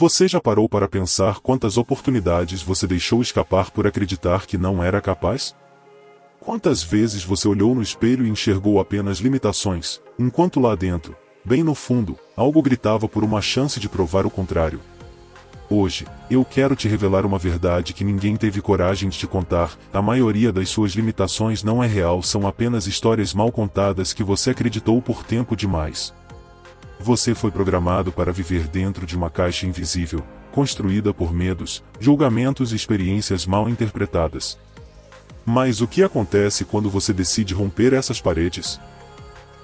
Você já parou para pensar quantas oportunidades você deixou escapar por acreditar que não era capaz? Quantas vezes você olhou no espelho e enxergou apenas limitações, enquanto lá dentro, bem no fundo, algo gritava por uma chance de provar o contrário? Hoje, eu quero te revelar uma verdade que ninguém teve coragem de te contar: a maioria das suas limitações não é real, são apenas histórias mal contadas que você acreditou por tempo demais. Você foi programado para viver dentro de uma caixa invisível, construída por medos, julgamentos e experiências mal interpretadas. Mas o que acontece quando você decide romper essas paredes?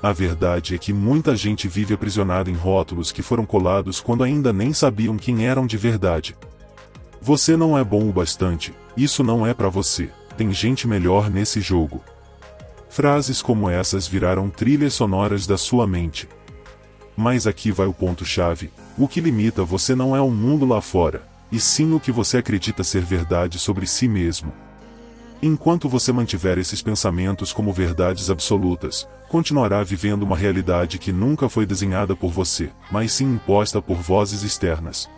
A verdade é que muita gente vive aprisionada em rótulos que foram colados quando ainda nem sabiam quem eram de verdade. Você não é bom o bastante, isso não é pra você, tem gente melhor nesse jogo. Frases como essas viraram trilhas sonoras da sua mente. Mas aqui vai o ponto-chave: o que limita você não é o mundo lá fora, e sim o que você acredita ser verdade sobre si mesmo. Enquanto você mantiver esses pensamentos como verdades absolutas, continuará vivendo uma realidade que nunca foi desenhada por você, mas sim imposta por vozes externas.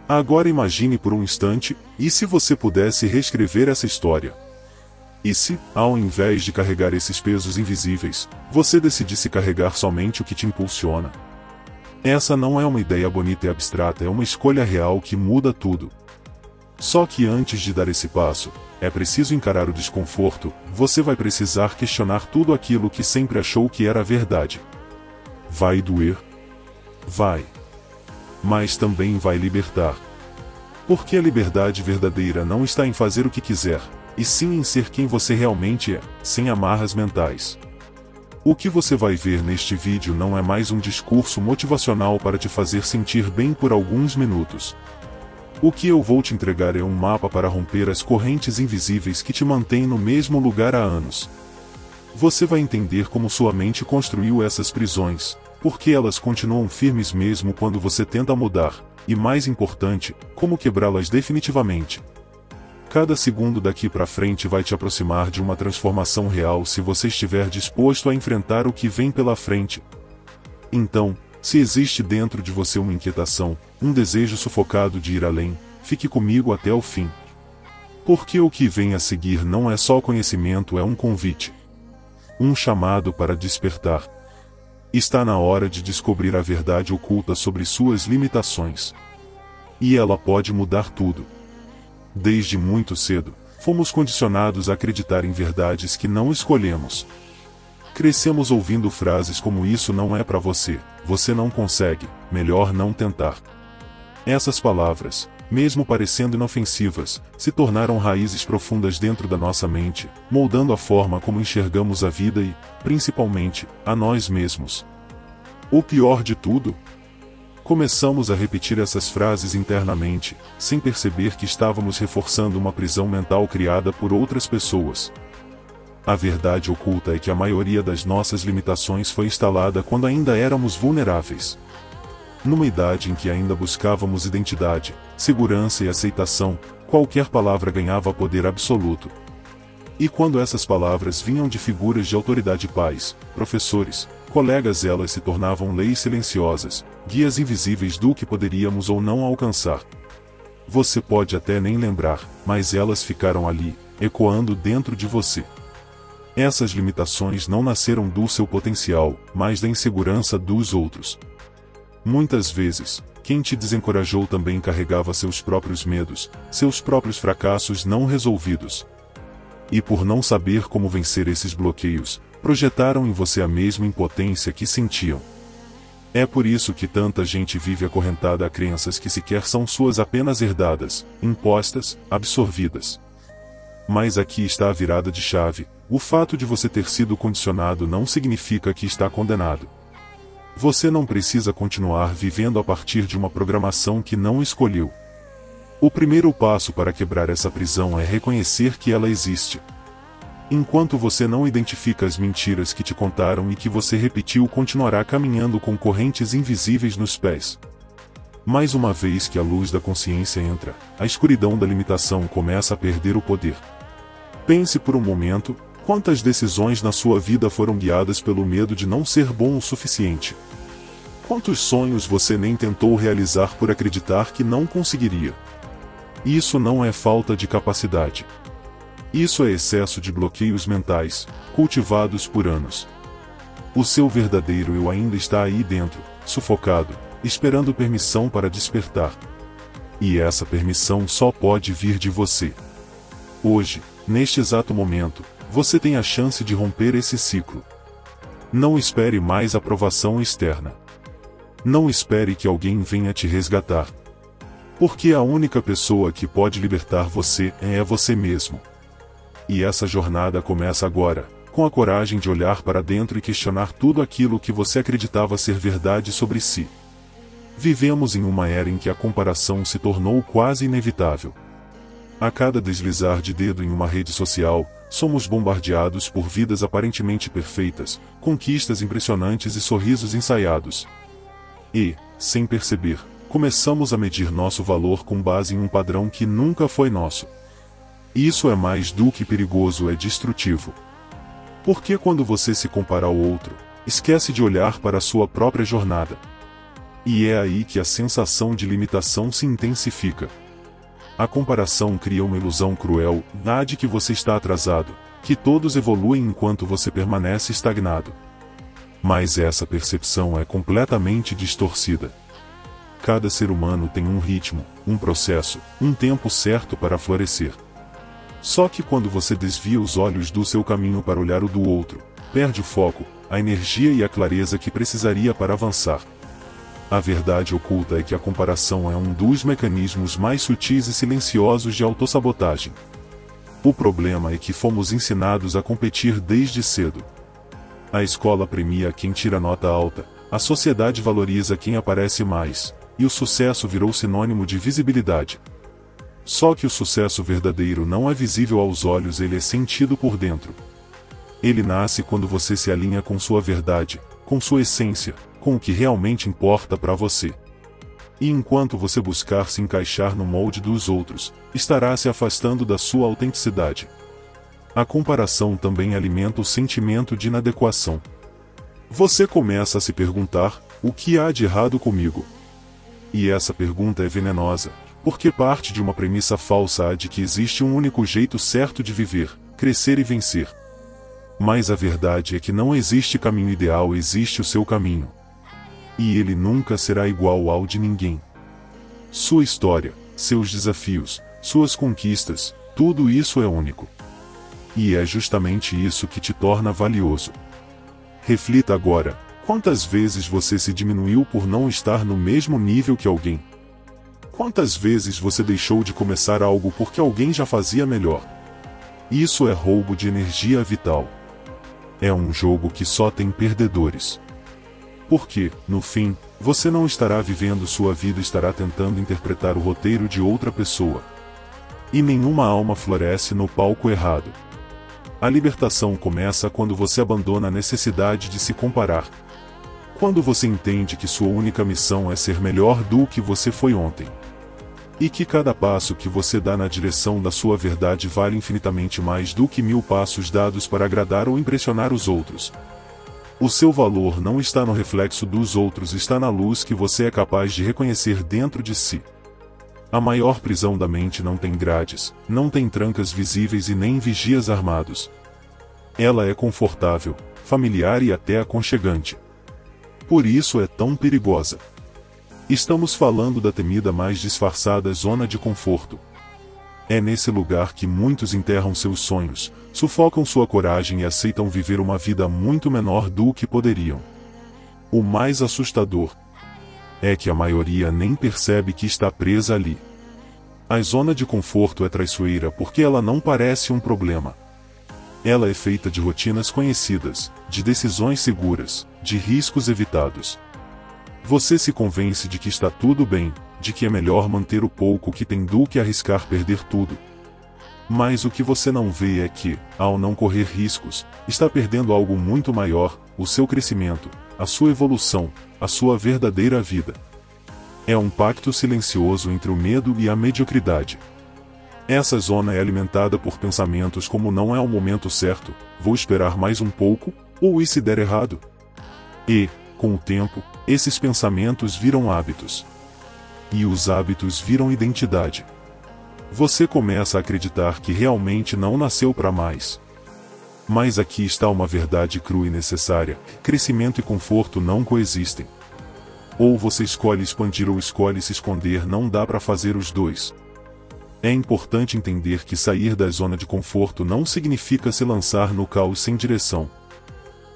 Agora imagine por um instante, e se você pudesse reescrever essa história? E se, ao invés de carregar esses pesos invisíveis, você decidisse carregar somente o que te impulsiona? Essa não é uma ideia bonita e abstrata, é uma escolha real que muda tudo. Só que antes de dar esse passo, é preciso encarar o desconforto. Você vai precisar questionar tudo aquilo que sempre achou que era verdade. Vai doer? Vai. Mas também vai libertar. Porque a liberdade verdadeira não está em fazer o que quiser, e sim em ser quem você realmente é, sem amarras mentais. O que você vai ver neste vídeo não é mais um discurso motivacional para te fazer sentir bem por alguns minutos. O que eu vou te entregar é um mapa para romper as correntes invisíveis que te mantêm no mesmo lugar há anos. Você vai entender como sua mente construiu essas prisões, porque elas continuam firmes mesmo quando você tenta mudar, e mais importante, como quebrá-las definitivamente. Cada segundo daqui para frente vai te aproximar de uma transformação real se você estiver disposto a enfrentar o que vem pela frente. Então, se existe dentro de você uma inquietação, um desejo sufocado de ir além, fique comigo até o fim. Porque o que vem a seguir não é só conhecimento, é um convite. Um chamado para despertar. Está na hora de descobrir a verdade oculta sobre suas limitações. E ela pode mudar tudo. Desde muito cedo, fomos condicionados a acreditar em verdades que não escolhemos. Crescemos ouvindo frases como: isso não é para você, você não consegue, melhor não tentar. Essas palavras, mesmo parecendo inofensivas, se tornaram raízes profundas dentro da nossa mente, moldando a forma como enxergamos a vida e, principalmente, a nós mesmos. O pior de tudo? Começamos a repetir essas frases internamente, sem perceber que estávamos reforçando uma prisão mental criada por outras pessoas. A verdade oculta é que a maioria das nossas limitações foi instalada quando ainda éramos vulneráveis. Numa idade em que ainda buscávamos identidade, segurança e aceitação, qualquer palavra ganhava poder absoluto. E quando essas palavras vinham de figuras de autoridade, pais, professores, colegas, elas se tornavam leis silenciosas, guias invisíveis do que poderíamos ou não alcançar. Você pode até nem lembrar, mas elas ficaram ali, ecoando dentro de você. Essas limitações não nasceram do seu potencial, mas da insegurança dos outros. Muitas vezes, quem te desencorajou também carregava seus próprios medos, seus próprios fracassos não resolvidos. E por não saber como vencer esses bloqueios, projetaram em você a mesma impotência que sentiam. É por isso que tanta gente vive acorrentada a crenças que sequer são suas, apenas herdadas, impostas, absorvidas. Mas aqui está a virada de chave: o fato de você ter sido condicionado não significa que está condenado. Você não precisa continuar vivendo a partir de uma programação que não escolheu. O primeiro passo para quebrar essa prisão é reconhecer que ela existe. Enquanto você não identifica as mentiras que te contaram e que você repetiu, continuará caminhando com correntes invisíveis nos pés. Mas uma vez que a luz da consciência entra, a escuridão da limitação começa a perder o poder. Pense por um momento: quantas decisões na sua vida foram guiadas pelo medo de não ser bom o suficiente? Quantos sonhos você nem tentou realizar por acreditar que não conseguiria? Isso não é falta de capacidade. Isso é excesso de bloqueios mentais, cultivados por anos. O seu verdadeiro eu ainda está aí dentro, sufocado, esperando permissão para despertar. E essa permissão só pode vir de você. Hoje, neste exato momento, você tem a chance de romper esse ciclo. Não espere mais aprovação externa. Não espere que alguém venha te resgatar. Porque a única pessoa que pode libertar você é você mesmo. E essa jornada começa agora, com a coragem de olhar para dentro e questionar tudo aquilo que você acreditava ser verdade sobre si. Vivemos em uma era em que a comparação se tornou quase inevitável. A cada deslizar de dedo em uma rede social, somos bombardeados por vidas aparentemente perfeitas, conquistas impressionantes e sorrisos ensaiados. E, sem perceber, começamos a medir nosso valor com base em um padrão que nunca foi nosso. Isso é mais do que perigoso, é destrutivo. Porque quando você se compara ao outro, esquece de olhar para a sua própria jornada. E é aí que a sensação de limitação se intensifica. A comparação cria uma ilusão cruel, de que você está atrasado, que todos evoluem enquanto você permanece estagnado. Mas essa percepção é completamente distorcida. Cada ser humano tem um ritmo, um processo, um tempo certo para florescer. Só que quando você desvia os olhos do seu caminho para olhar o do outro, perde o foco, a energia e a clareza que precisaria para avançar. A verdade oculta é que a comparação é um dos mecanismos mais sutis e silenciosos de autossabotagem. O problema é que fomos ensinados a competir desde cedo. A escola premia quem tira nota alta, a sociedade valoriza quem aparece mais, e o sucesso virou sinônimo de visibilidade. Só que o sucesso verdadeiro não é visível aos olhos, ele é sentido por dentro. Ele nasce quando você se alinha com sua verdade, com sua essência, com o que realmente importa para você. E enquanto você buscar se encaixar no molde dos outros, estará se afastando da sua autenticidade. A comparação também alimenta o sentimento de inadequação. Você começa a se perguntar: o que há de errado comigo? E essa pergunta é venenosa, porque parte de uma premissa falsa de que existe um único jeito certo de viver, crescer e vencer. Mas a verdade é que não existe caminho ideal, existe o seu caminho. E ele nunca será igual ao de ninguém. Sua história, seus desafios, suas conquistas, tudo isso é único. E é justamente isso que te torna valioso. Reflita agora: quantas vezes você se diminuiu por não estar no mesmo nível que alguém? Quantas vezes você deixou de começar algo porque alguém já fazia melhor? Isso é roubo de energia vital. É um jogo que só tem perdedores. Porque, no fim, você não estará vivendo sua vida, estará tentando interpretar o roteiro de outra pessoa. E nenhuma alma floresce no palco errado. A libertação começa quando você abandona a necessidade de se comparar. Quando você entende que sua única missão é ser melhor do que você foi ontem. E que cada passo que você dá na direção da sua verdade vale infinitamente mais do que 1000 passos dados para agradar ou impressionar os outros. O seu valor não está no reflexo dos outros, está na luz que você é capaz de reconhecer dentro de si. A maior prisão da mente não tem grades, não tem trancas visíveis e nem vigias armados. Ela é confortável, familiar e até aconchegante. Por isso é tão perigosa. Estamos falando da temida mais disfarçada zona de conforto. É nesse lugar que muitos enterram seus sonhos, sufocam sua coragem e aceitam viver uma vida muito menor do que poderiam. O mais assustador é que a maioria nem percebe que está presa ali. A zona de conforto é traiçoeira porque ela não parece um problema. Ela é feita de rotinas conhecidas, de decisões seguras, de riscos evitados. Você se convence de que está tudo bem, de que é melhor manter o pouco que tem do que arriscar perder tudo. Mas o que você não vê é que, ao não correr riscos, está perdendo algo muito maior: o seu crescimento, a sua evolução, a sua verdadeira vida. É um pacto silencioso entre o medo e a mediocridade. Essa zona é alimentada por pensamentos como: não é o momento certo, vou esperar mais um pouco, ou e se der errado? E, com o tempo, Esses pensamentos viram hábitos. E os hábitos viram identidade. Você começa a acreditar que realmente não nasceu para mais. Mas aqui está uma verdade crua e necessária: crescimento e conforto não coexistem. Ou você escolhe expandir ou escolhe se esconder, não dá para fazer os dois. É importante entender que sair da zona de conforto não significa se lançar no caos sem direção.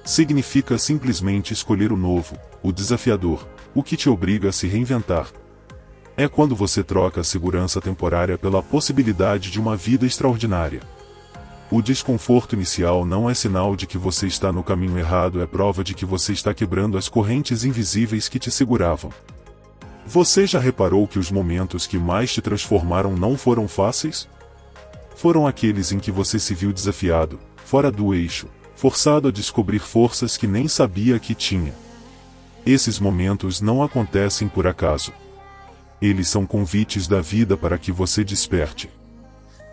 Significa simplesmente escolher o novo, o desafiador, o que te obriga a se reinventar. É quando você troca a segurança temporária pela possibilidade de uma vida extraordinária. O desconforto inicial não é sinal de que você está no caminho errado, é prova de que você está quebrando as correntes invisíveis que te seguravam. Você já reparou que os momentos que mais te transformaram não foram fáceis? Foram aqueles em que você se viu desafiado, fora do eixo, forçado a descobrir forças que nem sabia que tinha. Esses momentos não acontecem por acaso. Eles são convites da vida para que você desperte.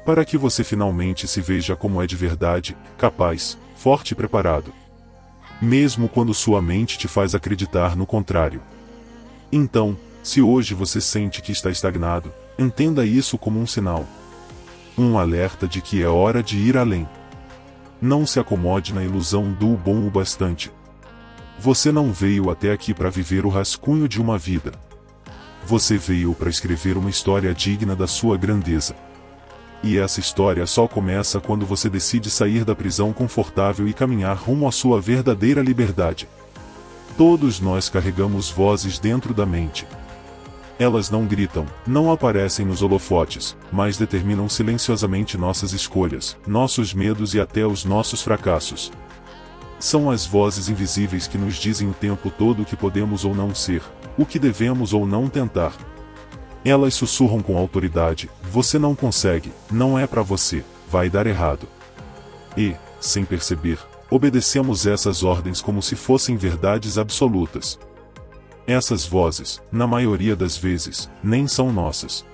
Para que você finalmente se veja como é de verdade, capaz, forte e preparado. Mesmo quando sua mente te faz acreditar no contrário. Então, se hoje você sente que está estagnado, entenda isso como um sinal. Um alerta de que é hora de ir além. Não se acomode na ilusão do bom o bastante. Você não veio até aqui para viver o rascunho de uma vida. Você veio para escrever uma história digna da sua grandeza. E essa história só começa quando você decide sair da prisão confortável e caminhar rumo à sua verdadeira liberdade. Todos nós carregamos vozes dentro da mente. Elas não gritam, não aparecem nos holofotes, mas determinam silenciosamente nossas escolhas, nossos medos e até os nossos fracassos. São as vozes invisíveis que nos dizem o tempo todo o que podemos ou não ser, o que devemos ou não tentar. Elas sussurram com autoridade: você não consegue, não é para você, vai dar errado. E, sem perceber, obedecemos essas ordens como se fossem verdades absolutas. Essas vozes, na maioria das vezes, nem são nossas.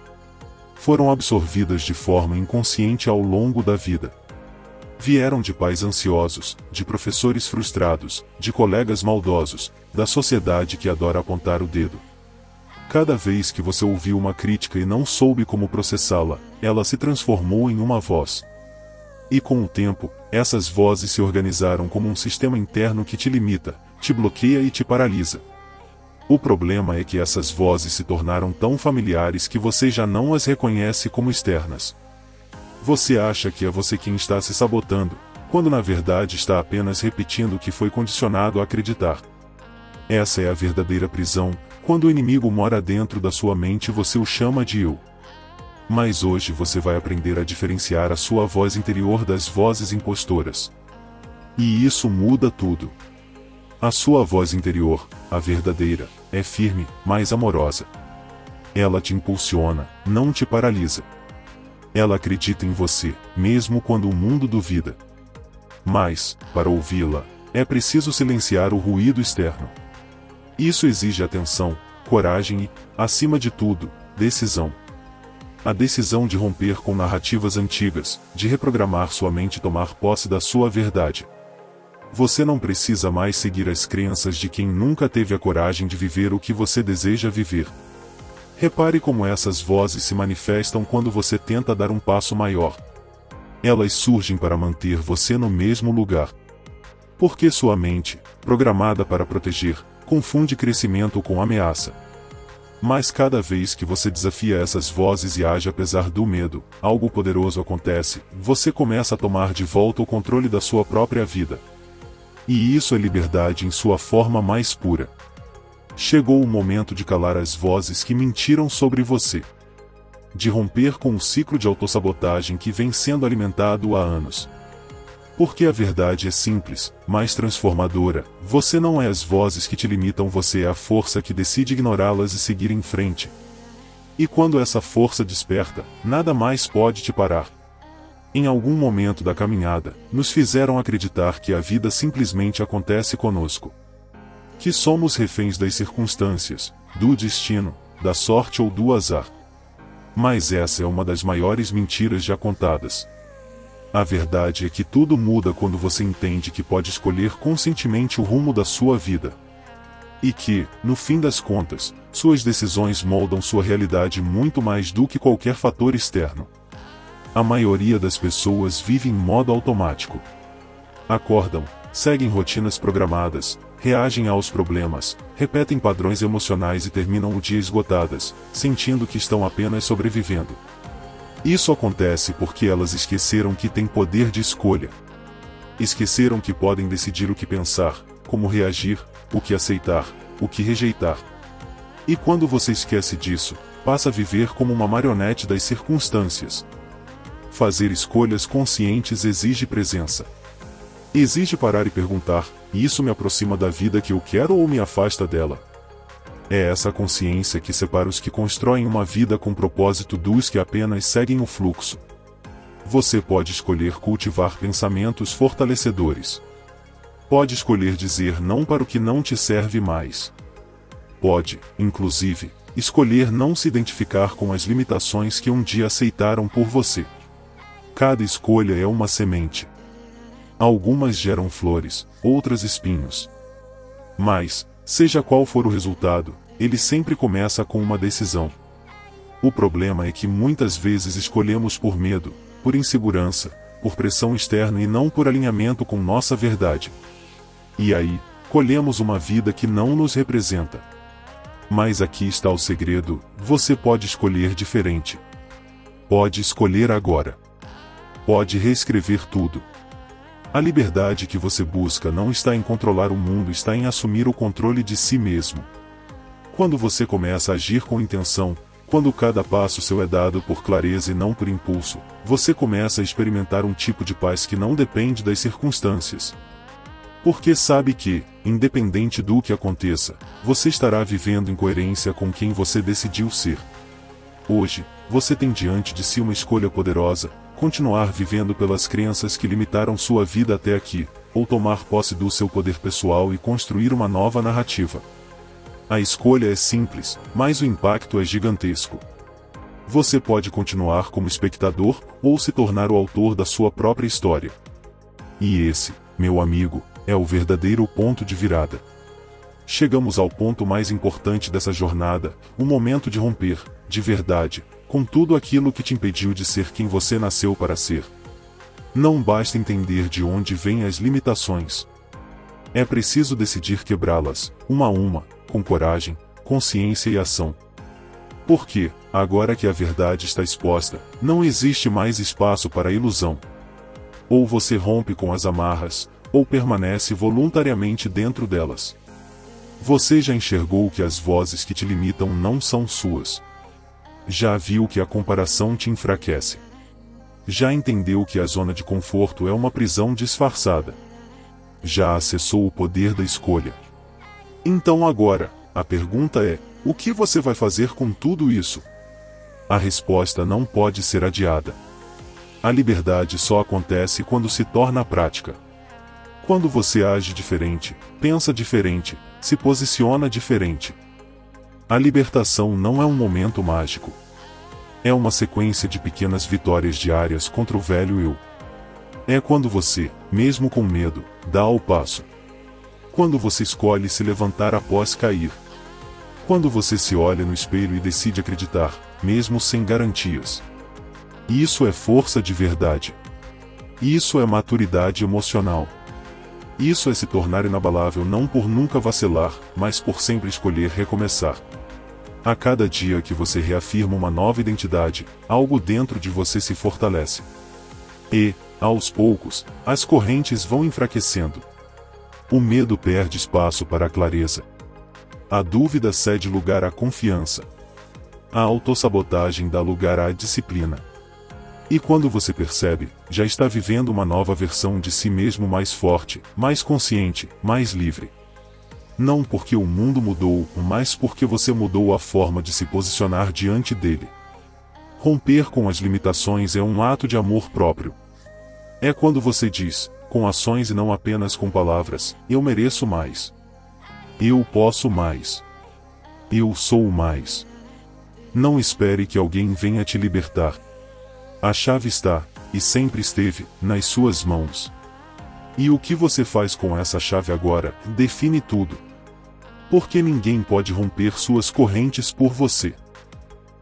Foram absorvidas de forma inconsciente ao longo da vida. Vieram de pais ansiosos, de professores frustrados, de colegas maldosos, da sociedade que adora apontar o dedo. Cada vez que você ouviu uma crítica e não soube como processá-la, ela se transformou em uma voz. E com o tempo, essas vozes se organizaram como um sistema interno que te limita, te bloqueia e te paralisa. O problema é que essas vozes se tornaram tão familiares que você já não as reconhece como externas. Você acha que é você quem está se sabotando, quando na verdade está apenas repetindo o que foi condicionado a acreditar. Essa é a verdadeira prisão. Quando o inimigo mora dentro da sua mente, você o chama de eu. Mas hoje você vai aprender a diferenciar a sua voz interior das vozes impostoras. E isso muda tudo. A sua voz interior, a verdadeira, é firme, mais amorosa. Ela te impulsiona, não te paralisa. Ela acredita em você, mesmo quando o mundo duvida. Mas, para ouvi-la, é preciso silenciar o ruído externo. Isso exige atenção, coragem e, acima de tudo, decisão. A decisão de romper com narrativas antigas, de reprogramar sua mente e tomar posse da sua verdade. Você não precisa mais seguir as crenças de quem nunca teve a coragem de viver o que você deseja viver. Repare como essas vozes se manifestam quando você tenta dar um passo maior. Elas surgem para manter você no mesmo lugar. Porque sua mente, programada para proteger, confunde crescimento com ameaça. Mas cada vez que você desafia essas vozes e age apesar do medo, algo poderoso acontece: você começa a tomar de volta o controle da sua própria vida. E isso é liberdade em sua forma mais pura. Chegou o momento de calar as vozes que mentiram sobre você. De romper com o ciclo de autossabotagem que vem sendo alimentado há anos. Porque a verdade é simples, mas transformadora: você não é as vozes que te limitam, você é a força que decide ignorá-las e seguir em frente. E quando essa força desperta, nada mais pode te parar. Em algum momento da caminhada, nos fizeram acreditar que a vida simplesmente acontece conosco. Que somos reféns das circunstâncias, do destino, da sorte ou do azar. Mas essa é uma das maiores mentiras já contadas. A verdade é que tudo muda quando você entende que pode escolher conscientemente o rumo da sua vida. E que, no fim das contas, suas decisões moldam sua realidade muito mais do que qualquer fator externo. A maioria das pessoas vive em modo automático. Acordam, seguem rotinas programadas, reagem aos problemas, repetem padrões emocionais e terminam o dia esgotadas, sentindo que estão apenas sobrevivendo. Isso acontece porque elas esqueceram que têm poder de escolha. Esqueceram que podem decidir o que pensar, como reagir, o que aceitar, o que rejeitar. E quando você esquece disso, passa a viver como uma marionete das circunstâncias. Fazer escolhas conscientes exige presença. Exige parar e perguntar: isso me aproxima da vida que eu quero ou me afasta dela? É essa consciência que separa os que constroem uma vida com propósito dos que apenas seguem o fluxo. Você pode escolher cultivar pensamentos fortalecedores. Pode escolher dizer não para o que não te serve mais. Pode, inclusive, escolher não se identificar com as limitações que um dia aceitaram por você. Cada escolha é uma semente. Algumas geram flores, outras espinhos. Mas, seja qual for o resultado, ele sempre começa com uma decisão. O problema é que muitas vezes escolhemos por medo, por insegurança, por pressão externa e não por alinhamento com nossa verdade. E aí, colhemos uma vida que não nos representa. Mas aqui está o segredo: você pode escolher diferente. Pode escolher agora. Pode reescrever tudo. A liberdade que você busca não está em controlar o mundo, está em assumir o controle de si mesmo. Quando você começa a agir com intenção, quando cada passo seu é dado por clareza e não por impulso, você começa a experimentar um tipo de paz que não depende das circunstâncias. Porque sabe que, independente do que aconteça, você estará vivendo em coerência com quem você decidiu ser. Hoje, você tem diante de si uma escolha poderosa: continuar vivendo pelas crenças que limitaram sua vida até aqui, ou tomar posse do seu poder pessoal e construir uma nova narrativa. A escolha é simples, mas o impacto é gigantesco. Você pode continuar como espectador, ou se tornar o autor da sua própria história. E esse, meu amigo, é o verdadeiro ponto de virada. Chegamos ao ponto mais importante dessa jornada, o momento de romper, de verdade, com tudo aquilo que te impediu de ser quem você nasceu para ser. Não basta entender de onde vêm as limitações. É preciso decidir quebrá-las, uma a uma, com coragem, consciência e ação. Porque, agora que a verdade está exposta, não existe mais espaço para ilusão. Ou você rompe com as amarras, ou permanece voluntariamente dentro delas. Você já enxergou que as vozes que te limitam não são suas. Já viu que a comparação te enfraquece. Já entendeu que a zona de conforto é uma prisão disfarçada. Já acessou o poder da escolha. Então agora, a pergunta é: o que você vai fazer com tudo isso? A resposta não pode ser adiada. A liberdade só acontece quando se torna prática. Quando você age diferente, pensa diferente, se posiciona diferente. A libertação não é um momento mágico. É uma sequência de pequenas vitórias diárias contra o velho eu. É quando você, mesmo com medo, dá o passo. Quando você escolhe se levantar após cair. Quando você se olha no espelho e decide acreditar, mesmo sem garantias. Isso é força de verdade. Isso é maturidade emocional. Isso é se tornar inabalável não por nunca vacilar, mas por sempre escolher recomeçar. A cada dia que você reafirma uma nova identidade, algo dentro de você se fortalece. E, aos poucos, as correntes vão enfraquecendo. O medo perde espaço para a clareza. A dúvida cede lugar à confiança. A autossabotagem dá lugar à disciplina. E quando você percebe, já está vivendo uma nova versão de si mesmo mais forte, mais consciente, mais livre. Não porque o mundo mudou, mas porque você mudou a forma de se posicionar diante dele. Romper com as limitações é um ato de amor próprio. É quando você diz, com ações e não apenas com palavras: eu mereço mais. Eu posso mais. Eu sou mais. Não espere que alguém venha te libertar. A chave está, e sempre esteve, nas suas mãos. E o que você faz com essa chave agora, define tudo. Porque ninguém pode romper suas correntes por você.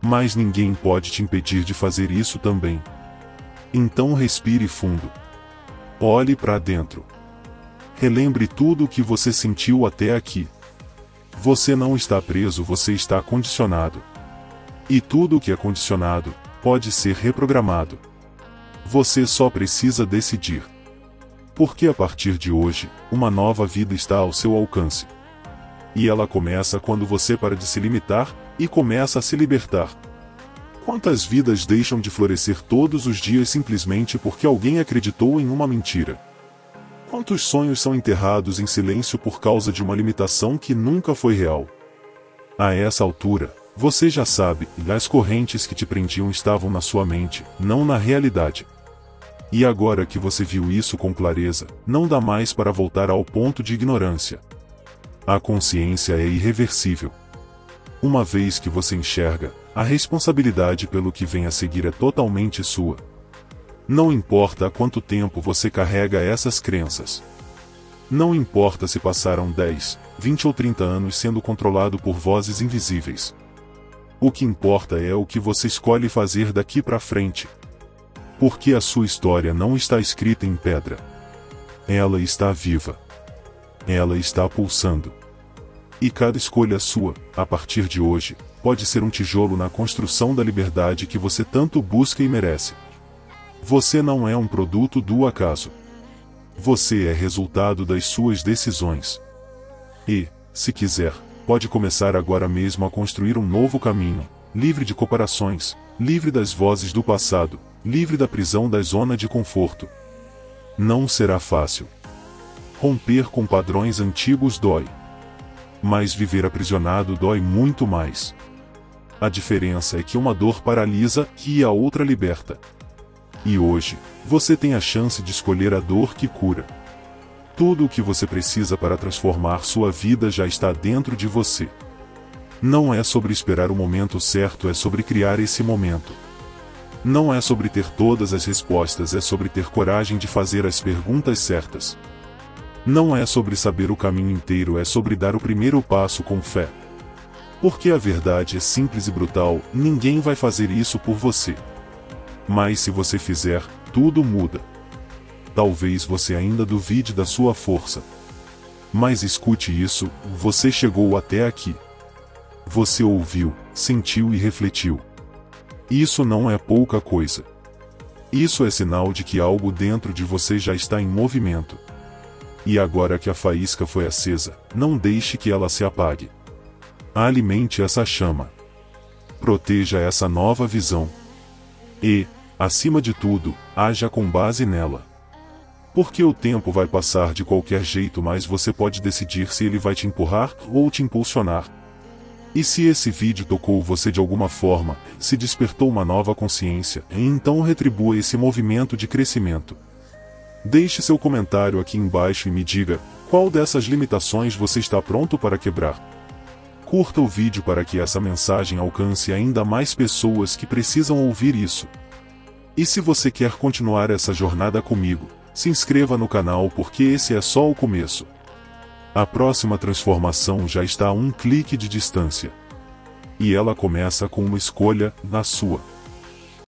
Mas ninguém pode te impedir de fazer isso também. Então respire fundo. Olhe para dentro. Relembre tudo o que você sentiu até aqui. Você não está preso, você está condicionado. E tudo o que é condicionado pode ser reprogramado. Você só precisa decidir. Porque a partir de hoje, uma nova vida está ao seu alcance. E ela começa quando você para de se limitar e começa a se libertar. Quantas vidas deixam de florescer todos os dias simplesmente porque alguém acreditou em uma mentira? Quantos sonhos são enterrados em silêncio por causa de uma limitação que nunca foi real? A essa altura, você já sabe, as correntes que te prendiam estavam na sua mente, não na realidade. E agora que você viu isso com clareza, não dá mais para voltar ao ponto de ignorância. A consciência é irreversível. Uma vez que você enxerga, a responsabilidade pelo que vem a seguir é totalmente sua. Não importa há quanto tempo você carrega essas crenças. Não importa se passaram 10, 20 ou 30 anos sendo controlado por vozes invisíveis. O que importa é o que você escolhe fazer daqui para frente. Porque a sua história não está escrita em pedra. Ela está viva. Ela está pulsando. E cada escolha sua, a partir de hoje, pode ser um tijolo na construção da liberdade que você tanto busca e merece. Você não é um produto do acaso. Você é resultado das suas decisões. E, se quiser, pode começar agora mesmo a construir um novo caminho, livre de comparações, livre das vozes do passado, livre da prisão da zona de conforto. Não será fácil. Romper com padrões antigos dói. Mas viver aprisionado dói muito mais. A diferença é que uma dor paralisa e a outra liberta. E hoje, você tem a chance de escolher a dor que cura. Tudo o que você precisa para transformar sua vida já está dentro de você. Não é sobre esperar o momento certo, é sobre criar esse momento. Não é sobre ter todas as respostas, é sobre ter coragem de fazer as perguntas certas. Não é sobre saber o caminho inteiro, é sobre dar o primeiro passo com fé. Porque a verdade é simples e brutal, ninguém vai fazer isso por você. Mas se você fizer, tudo muda. Talvez você ainda duvide da sua força. Mas escute isso, você chegou até aqui. Você ouviu, sentiu e refletiu. Isso não é pouca coisa. Isso é sinal de que algo dentro de você já está em movimento. E agora que a faísca foi acesa, não deixe que ela se apague. Alimente essa chama. Proteja essa nova visão. E, acima de tudo, haja com base nela. Porque o tempo vai passar de qualquer jeito, mas você pode decidir se ele vai te empurrar ou te impulsionar. E se esse vídeo tocou você de alguma forma, se despertou uma nova consciência, então retribua esse movimento de crescimento. Deixe seu comentário aqui embaixo e me diga, qual dessas limitações você está pronto para quebrar. Curta o vídeo para que essa mensagem alcance ainda mais pessoas que precisam ouvir isso. E se você quer continuar essa jornada comigo, se inscreva no canal porque esse é só o começo. A próxima transformação já está a um clique de distância. E ela começa com uma escolha, na sua.